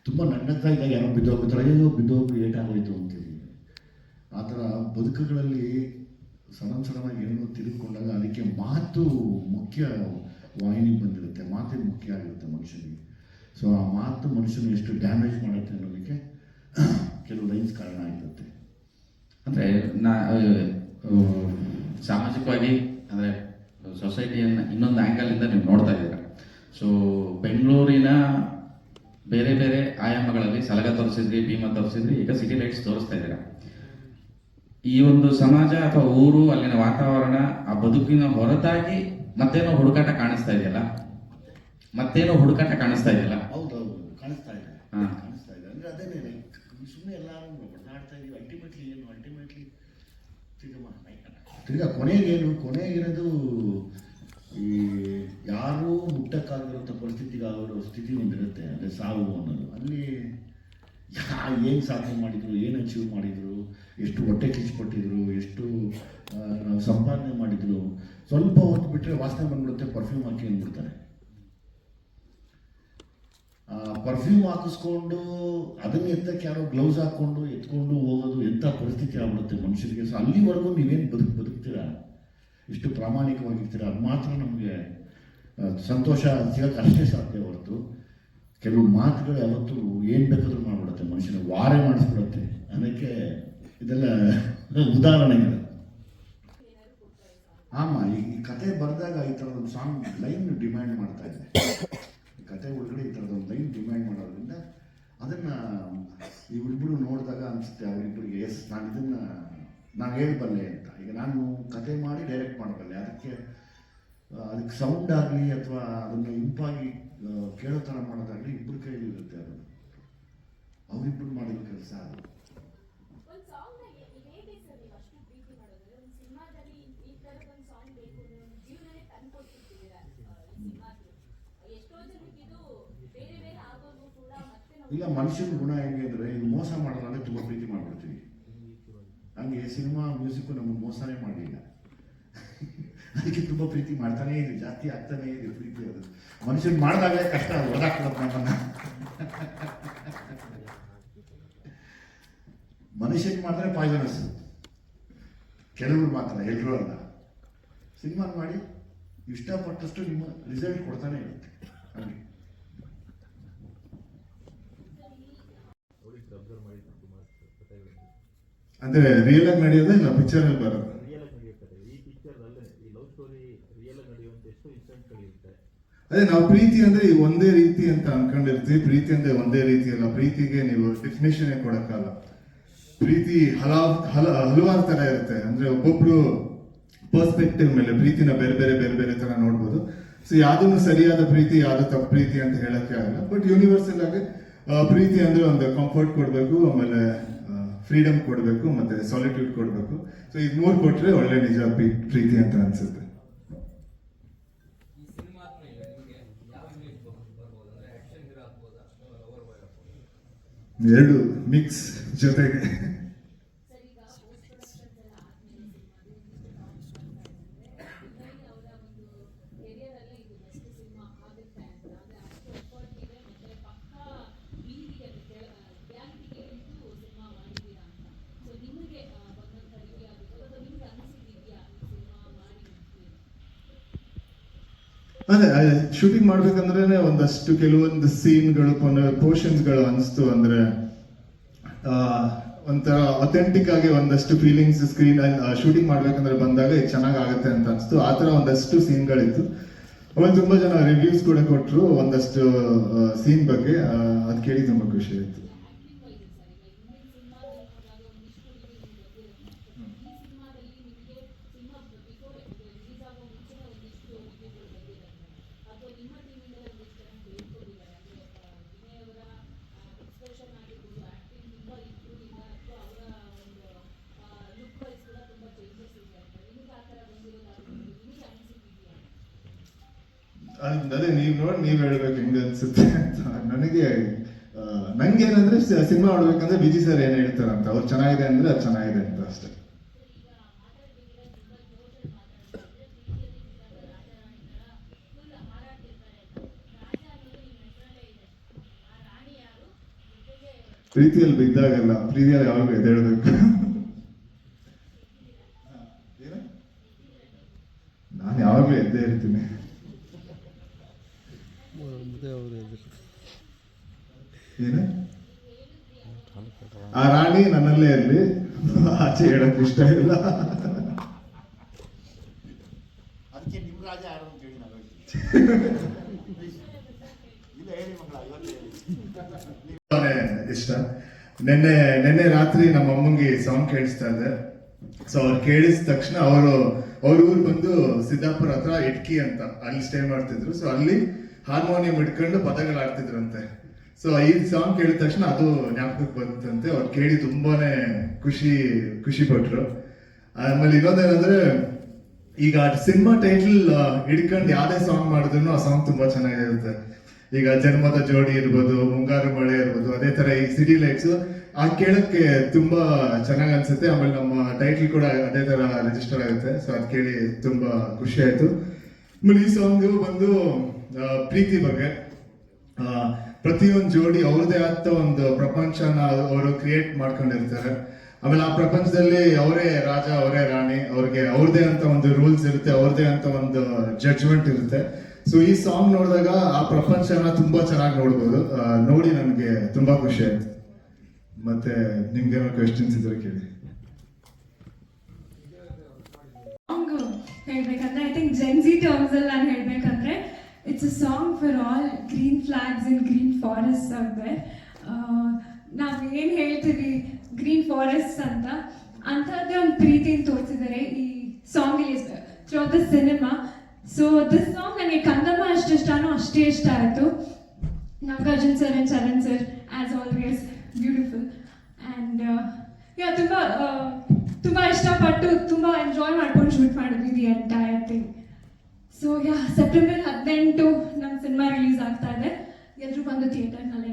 ತುಂಬ ನಗ್ನಗ್ತಾ ಇದ್ದಾಗ ಯಾರೋ ಬಿದ್ದೋಗ್ಬಿಡ್ತಾರೆ, ಅಯ್ಯೋ ಬಿದ್ದೋಗಿ ಏಟಾಗೋಯ್ತು ಅಂತೀವಿ. ಆ ಥರ ಬದುಕುಗಳಲ್ಲಿ ಸಡನ್ನಾಗಿ ಏನೋ ತಿರುಗಿಕೊಂಡಾಗ ಅದಕ್ಕೆ ಮಾತು ಮುಖ್ಯ ವಾಹಿನಿಗೆ ಬಂದಿರುತ್ತೆ, ಮಾತೇ ಮುಖ್ಯ ಆಗಿರುತ್ತೆ ಮನುಷ್ಯನಿಗೆ. ಸೊ ಆ ಮಾತು ಮನುಷ್ಯನ ಎಷ್ಟು ಡ್ಯಾಮೇಜ್ ಮಾಡುತ್ತೆ ಅನ್ನೋದಕ್ಕೆ ಕೆಲವು ಲೈನ್ಸ್ ಕಾರಣ ಆಗಿರುತ್ತೆ. ಅಂದರೆ ಸಾಮಾಜಿಕವಾಗಿ ಅಂದರೆ ಸೊಸೈಟಿಯನ್ನು ಇನ್ನೊಂದು ಆ್ಯಂಗಲಿಂದ ನೀವು ನೋಡ್ತಾ ಇದ್ದೀರಾ. ಸೊ ಬೆಂಗಳೂರಿನ ಬೇರೆ ಬೇರೆ ಆಯಾಮಗಳಲ್ಲಿ ಸಲಗ ತೋರಿಸಿದ್ರಿ, ಭೀಮ ತೋರಿಸಿದ್ರಿ, ಈಗ ಸಿಟಿ ಲೈಟ್ಸ್ ತೋರಿಸ್ತಾ ಇದ್ದೀರಾ. ಈ ಒಂದು ಸಮಾಜ ಅಥವಾ ಊರು, ಅಲ್ಲಿನ ವಾತಾವರಣ, ಆ ಬದುಕಿನ ಹೊರತಾಗಿ ಮತ್ತೇನೋ ಹುಡುಕಾಟ ಕಾಣಿಸ್ತಾ ಇದೆಯಲ್ಲ, ಹೌದೌದು, ಕಾಣಿಸ್ತಾ ಇದೆ. ಅಂದ್ರೆ ಅದೇನೇ ಸುಮ್ಮನೆ ಎಲ್ಲರೂ ಹೊಡೆದಾಡ್ತಾ ಇದೀವಿ. ಅಲ್ಟಿಮೇಟ್ಲಿ ತಿರ್ಗಾ ಕೊನೆಗಿರೋದು ಈ ಯಾರೂ ಮುಟ್ಟಕ್ಕಾಗಿರುವಂಥ ಪರಿಸ್ಥಿತಿಗೆ ಆಗೋರೋ ಸ್ಥಿತಿ ಒಂದಿರುತ್ತೆ, ಅಂದರೆ ಸಾವು ಅನ್ನೋದು. ಅಲ್ಲಿ ಏನು ಸಾಧನೆ ಮಾಡಿದ್ರು, ಏನು ಅಚೀವ್ ಮಾಡಿದ್ರು, ಎಷ್ಟು ಹೊಟ್ಟೆ ಕಿಚ್ಚಿಪಟ್ಟಿದ್ರು, ಎಷ್ಟು ನಾವು ಸಂಪಾದನೆ ಮಾಡಿದ್ರು, ಸ್ವಲ್ಪ ಹೊತ್ತು ಬಿಟ್ಟರೆ ವಾಸನೆ ಬಂದ್ಬಿಡುತ್ತೆ, ಪರ್ಫ್ಯೂಮ್ ಹಾಕಿ ಅಂದ್ಬಿಡ್ತಾರೆ. ಪರ್ಫ್ಯೂಮ್ ಹಾಕಿಸ್ಕೊಂಡು ಅದನ್ನ ಎತ್ತಕ್ಕೆ ಯಾರೋ ಗ್ಲೌಸ್ ಹಾಕ್ಕೊಂಡು ಎತ್ಕೊಂಡು ಹೋಗೋದು ಎಂಥ ಪರಿಸ್ಥಿತಿ ಆಗ್ಬಿಡುತ್ತೆ ಮನುಷ್ಯರಿಗೆ. ಸೊ ಅಲ್ಲಿವರೆಗೂ ನೀವೇನು ಬದುಕ್ತೀರಾ, ಎಷ್ಟು ಪ್ರಾಮಾಣಿಕವಾಗಿರ್ತೀರ, ಅದು ಮಾತ್ರ ನಮಗೆ ಸಂತೋಷ ಸಿಗೋಕ್ಕೆ ಅಷ್ಟೇ ಸಾಧ್ಯ ಹೊರತು ಕೆಲವು ಮಾತುಗಳು ಯಾವತ್ತೂ ಏನು ಬೇಕಾದ್ರೂ ಮಾಡಿಬಿಡುತ್ತೆ, ಮನುಷ್ಯನ ವಾರೆ ಮಾಡಿಸ್ಬಿಡುತ್ತೆ. ಅದಕ್ಕೆ ಇದೆಲ್ಲ ಉದಾಹರಣೆಗಳು. ಈ ಕತೆ ಬರೆದಾಗ ಈ ಥರದೊಂದು ಸಾಂಗ್ ಲೈನ್ ಡಿಮ್ಯಾಂಡ್ ಮಾಡ್ತಾ ಇದೆ. ಕತೆ ಒಳಗಡೆ ಈ ಥರದೊಂದು ಲೈನ್ ಡಿಮ್ಯಾಂಡ್ ಮಾಡೋದ್ರಿಂದ ಅದನ್ನು ಇವರಿಬ್ಬರು ನೋಡಿದಾಗ ಅನಿಸುತ್ತೆ ಅವರಿಬ್ಬರಿಗೆ, ಎಸ್ ನಾನು ಹೇಳಬಲ್ಲೆ ಅಂತ. ಈಗ ನಾನು ಕತೆ ಮಾಡಿ ಡೈರೆಕ್ಟ್ ಮಾಡಬಲ್ಲೆ, ಅದಕ್ಕೆ ಸೌಂಡ್ ಆಗಲಿ ಅಥವಾ ಅದನ್ನು ಇಂಪಾಗಿ ಕೇಳೋ ಥರ ಮಾಡೋದಾಗಲಿ ಇಬ್ಬರು ಕೈಯಲ್ಲಿ ಇರುತ್ತೆ. ಅದು ಅವರಿಬ್ಬರು ಮಾಡಿದ ಕೆಲಸ ಅದು. ಇಲ್ಲ, ಮನುಷ್ಯನ ಗುಣ ಹೆಂಗೆ ಅಂದರೆ, ಈಗ ಮೋಸ ಮಾಡೋಣ ಅಂದರೆ ತುಂಬ ಪ್ರೀತಿ ಮಾಡಿಬಿಡ್ತೀವಿ. ಹಂಗೆ ಸಿನಿಮಾ ಮ್ಯೂಸಿಕ್ಕು ನಮಗೆ ಮೋಸನೇ ಮಾಡಲಿಲ್ಲ, ಅದಕ್ಕೆ ತುಂಬ ಪ್ರೀತಿ ಮಾಡ್ತಾನೇ ಇದೆ, ಜಾಸ್ತಿ ಆಗ್ತಾನೇ ಇದೆ ಪ್ರೀತಿ. ಅದು ಮನುಷ್ಯನ್ ಮಾಡಿದಾಗಲೇ ಕಷ್ಟ, ಓದಾಕ್ಲಪ್ಪ ನಮ್ಮನ್ನು. ಮನುಷ್ಯನ್ ಮಾಡಿದ್ರೆ ಪಾಯ್ಸನಸ್, ಕೆಲವರು ಮಾತ್ರ, ಎಲ್ಲರೂ ಅಲ್ಲ. ಸಿನಿಮಾ ಮಾಡಿ ಇಷ್ಟಪಟ್ಟಷ್ಟು ನಿಮ್ಮ ರಿಸಲ್ಟ್ ಕೊಡ್ತಾನೆ ಇರುತ್ತೆ. ಹಾಗೆ ಅಂದ್ರೆ ರಿಯಲ್ ಆಗಿ ನಡೆಯೋದು ಇಲ್ಲ ಪಿಕ್ಚರ್ ಅಲ್ಲಿ ಬರೋದು. ಅದೇ ನಾವು ಪ್ರೀತಿ ಅಂದ್ರೆ ಒಂದೇ ರೀತಿ ಅಂತ ಅನ್ಕೊಂಡಿರ್ತೀವಿ. ಪ್ರೀತಿ ಅಂದ್ರೆ ಒಂದೇ ರೀತಿ ಅಲ್ಲ. ಪ್ರೀತಿಗೆ ನೀವು ಡೆಫಿನೇಷನ್ ಕೊಡಕ್ಕಲ್ಲ. ಪ್ರೀತಿ ಹಲವಾರು ತರ ಇರುತ್ತೆ. ಅಂದ್ರೆ ಒಬ್ಬೊಬ್ರು ಪರ್ಸ್ಪೆಕ್ಟಿವ್ ಮೇಲೆ ಪ್ರೀತಿನ ಬೇರೆ ಬೇರೆ ಬೇರೆ ಬೇರೆ ತರ ನೋಡ್ಬೋದು. ಸೊ ಯಾವ್ದನ್ನು ಸರಿಯಾದ ಪ್ರೀತಿ, ಯಾವ್ದು ತಪ್ಪು ಪ್ರೀತಿ ಅಂತ ಹೇಳಕ್ಕೆ ಆಗಲ್ಲ. ಬಟ್ ಯೂನಿವರ್ಸಲ್ ಆಗಿ ಪ್ರೀತಿ ಅಂದ್ರೆ ಒಂದು ಕಂಫರ್ಟ್ ಕೊಡ್ಬೇಕು, ಆಮೇಲೆ ಫ್ರೀಡಮ್ ಕೊಡಬೇಕು, ಮತ್ತೆ ಸಾಲಿಟ್ಯೂಡ್ ಕೊಡಬೇಕು. ಸೊ ಇದು 3 ಕೊಟ್ರೆ ಒಳ್ಳೆ ನಿಜ ಪ್ರೀತಿ ಅಂತ ಅನ್ಸುತ್ತೆ. ಎರಡು ಮಿಕ್ಸ್ ಜೊತೆಗೆ. ಅದೇ ಶೂಟಿಂಗ್ ಮಾಡ್ಬೇಕಂದ್ರೆ ಒಂದಷ್ಟು ಕೆಲವೊಂದು ಸೀನ್ಗಳು, ಪೋರ್ಷನ್ಸ್ಗಳು ಅನಿಸ್ತು ಅಂದ್ರೆ ಒಂಥರ ಅಥೆಂಟಿಕ್ ಆಗಿ ಒಂದಷ್ಟು ಫೀಲಿಂಗ್ಸ್ ಸ್ಕ್ರೀನ್ ಶೂಟಿಂಗ್ ಮಾಡ್ಬೇಕಂದ್ರೆ ಬಂದಾಗ ಇದು ಚೆನ್ನಾಗಾಗುತ್ತೆ ಅಂತ ಅನಿಸ್ತು. ಆ ಥರ ಒಂದಷ್ಟು ಸೀನ್ಗಳಿತ್ತು. ಆಮೇಲೆ ತುಂಬಾ ಜನ ರಿವ್ಯೂಸ್ ಕೂಡ ಕೊಟ್ಟರು ಒಂದಷ್ಟು ಸೀನ್ ಬಗ್ಗೆ. ಅದು ಕೇಳಿ ತುಂಬಾ ಖುಷಿ ಆಯಿತು. ಅದೇ ನೀವ್ ಹೇಳ್ಬೇಕು ಹೆಂಗ ಅನ್ಸುತ್ತೆ ಅಂತ. ನಂಗೇನಂದ್ರೆ ಸಿನಿಮಾ ನೋಡ್ಬೇಕಂದ್ರೆ ವಿಜಿ ಸರ್ ಏನ್ ಹೇಳ್ತಾರಂತ, ಅವ್ರು ಚೆನ್ನಾಗಿದೆ ಅಂದ್ರೆ ಅದು ಚೆನ್ನಾಗಿದೆ ಅಂತ ಅಷ್ಟೇ. ಪ್ರೀತಿಯಲ್ಲಿ ಬಿದ್ದಾಗಲ್ಲ, ಪ್ರೀತಿಯಲ್ಲಿ ಯಾವಾಗಲೂ ಎದ್ದೇಳಬೇಕು. ನಾನು ಯಾವಾಗಲೂ ಎದ್ದೇ ಇರ್ತೀನಿ. ಏನು ಆ ರಾಣಿ ನನ್ನಲ್ಲೇ ಇರಲಿ, ಆಚೆ ಹೇಳಕ್ ಇಷ್ಟ ಇಲ್ಲ. ಅದಕ್ಕೆ ನಿಮ್ಮ ರಾಜ ಯಾರು ಅಂತ ಹೇಳಿ ನಾವು ಇಲ್ಲ ಹೇಳಿ ಮಕ್ಕಳ ಇಷ್ಟ. ನಿನ್ನೆ ರಾತ್ರಿ ನಮ್ಮ ಅಮ್ಮಂಗೆ ಸಾಂಗ್ ಕೇಳಿಸ್ತಾ ಇದೆ. ಸೊ ಅವ್ರು ಕೇಳಿದ ತಕ್ಷಣ ಅವ್ರ ಊರು ಬಂದು ಸಿದ್ದಾಪುರ ಹತ್ರ ಇಟ್ಕಿ ಅಂತ ಅಲ್ಲಿ ಸ್ಟೇ ಮಾಡ್ತಿದ್ರು. ಸೊ ಅಲ್ಲಿ ಹಾರ್ಮೋನಿಯಂ ಇಟ್ಕೊಂಡು ಪದಗಳು ಆಡ್ತಿದ್ರಂತೆ. ಸೊ ಈ ಸಾಂಗ್ ಕೇಳಿದ ತಕ್ಷಣ ಅದು ಜ್ಞಾಪಕಕ್ಕೆ ಬಂತಂತೆ. ಅವ್ರು ಕೇಳಿ ತುಂಬಾನೇ ಖುಷಿ ಪಟ್ರು. ಆಮೇಲೆ ಇನ್ನೊಂದೇನಂದ್ರೆ, ಈಗ ಸಿನಿಮಾ ಟೈಟಲ್ ಹಿಡ್ಕೊಂಡು ಯಾವ್ದೇ ಸಾಂಗ್ ಮಾಡಿದ್ರು ಆ ಸಾಂಗ್ ತುಂಬಾ ಚೆನ್ನಾಗಿರುತ್ತೆ. ಈಗ ಜನ್ಮದ ಜೋಡಿ ಇರ್ಬೋದು, ಮುಂಗಾರು ಮಳೆ ಇರ್ಬೋದು, ಅದೇ ತರ ಈ ಸಿಟಿ ಲೈಟ್ಸ್ ಆ ಕೇಳಕ್ಕೆ ತುಂಬಾ ಚೆನ್ನಾಗಿ ಅನ್ಸುತ್ತೆ. ಆಮೇಲೆ ನಮ್ಮ ಟೈಟಲ್ ಕೂಡ ಅದೇ ತರ ರಿಜಿಸ್ಟರ್ ಆಗುತ್ತೆ. ಸೊ ಅದ್ ಕೇಳಿ ತುಂಬಾ ಖುಷಿ ಆಯ್ತು. ಆಮೇಲೆ ಈ ಸಾಂಗ್ ಬಂದು ಪ್ರೀತಿ ಬಗ್ಗೆ. ಪ್ರತಿಯೊಂದು ಜೋಡಿ ಅವ್ರದೇ ಆದ ಒಂದು ಪ್ರಪಂಚನ ಅವರು ಕ್ರಿಯೇಟ್ ಮಾಡ್ಕೊಂಡಿರ್ತಾರೆ. ಆಮೇಲೆ ಆ ಪ್ರಪಂಚದಲ್ಲಿ ಅವರೇ ರಾಜ, ಅವರೇ ರಾಣಿ, ಅವ್ರಿಗೆ ಅವ್ರದೇ ಅಂತ ಒಂದು ರೂಲ್ಸ್ ಇರುತ್ತೆ, ಅವ್ರದೇ ಅಂತ ಒಂದು ಜಡ್ಜ್ಮೆಂಟ್ ಇರುತ್ತೆ. ಸೊ ಈ ಸಾಂಗ್ ನೋಡಿದಾಗ ಆ ಪ್ರಪಂಚನ ತುಂಬಾ ಚೆನ್ನಾಗಿ ನೋಡ್ಬೋದು. ನೋಡಿ ನನಗೆ ತುಂಬಾ ಖುಷಿ ಆಯ್ತು. ಮತ್ತೆ ನಿಮ್ಗೆ ಏನೋ ಕ್ವೆಶ್ಚನ್ಸ್ ಇದ್ರೆ ಕೇಳಿ. ಹೇಳ್ಬೇಕಂದ್ರೆ ಐ ಥಿಂಕ್ ಜೆನ್ಸಿ ಟರ್ಮ್ಸ್ ಅಲ್ಲಿ ನಾನು ಹೇಳ್ಬೇಕಂದ್ರೆ it's a song for all green flags in green forest ಅವ್ರೆ. ನಾವು ಏನು ಹೇಳ್ತೀವಿ ಗ್ರೀನ್ ಫಾರೆಸ್ಟ್ ಅಂತ, ಅಂಥದ್ದೇ ಒಂದು ಪ್ರೀತಿನ ತೋರಿಸಿದ್ದಾರೆ ಈ ಸಾಂಗಲ್ಲಿ through the cinema. So this song ನನಗೆ ಕಂದಮ್ಮ ಎಷ್ಟು ಇಷ್ಟನೋ ಅಷ್ಟೇ ಇಷ್ಟ ಆಯಿತು. Nagarjun sir and Charan sir as always beautiful. And ತುಂಬ ಇಷ್ಟಪಟ್ಟು ತುಂಬ ಎಂಜಾಯ್ ಮಾಡ್ಕೊಂಡು ಶೂಟ್ ಮಾಡಿದ್ವಿ the entire thing. So September 18 ನಮ್ಮ ಸಿನಿಮಾ ರಿಲೀಸ್ ಆಗ್ತಾ ಇದೆ. ಎಲ್ಲರೂ ಬಂದು ಥಿಯೇಟರ್ನಲ್ಲಿ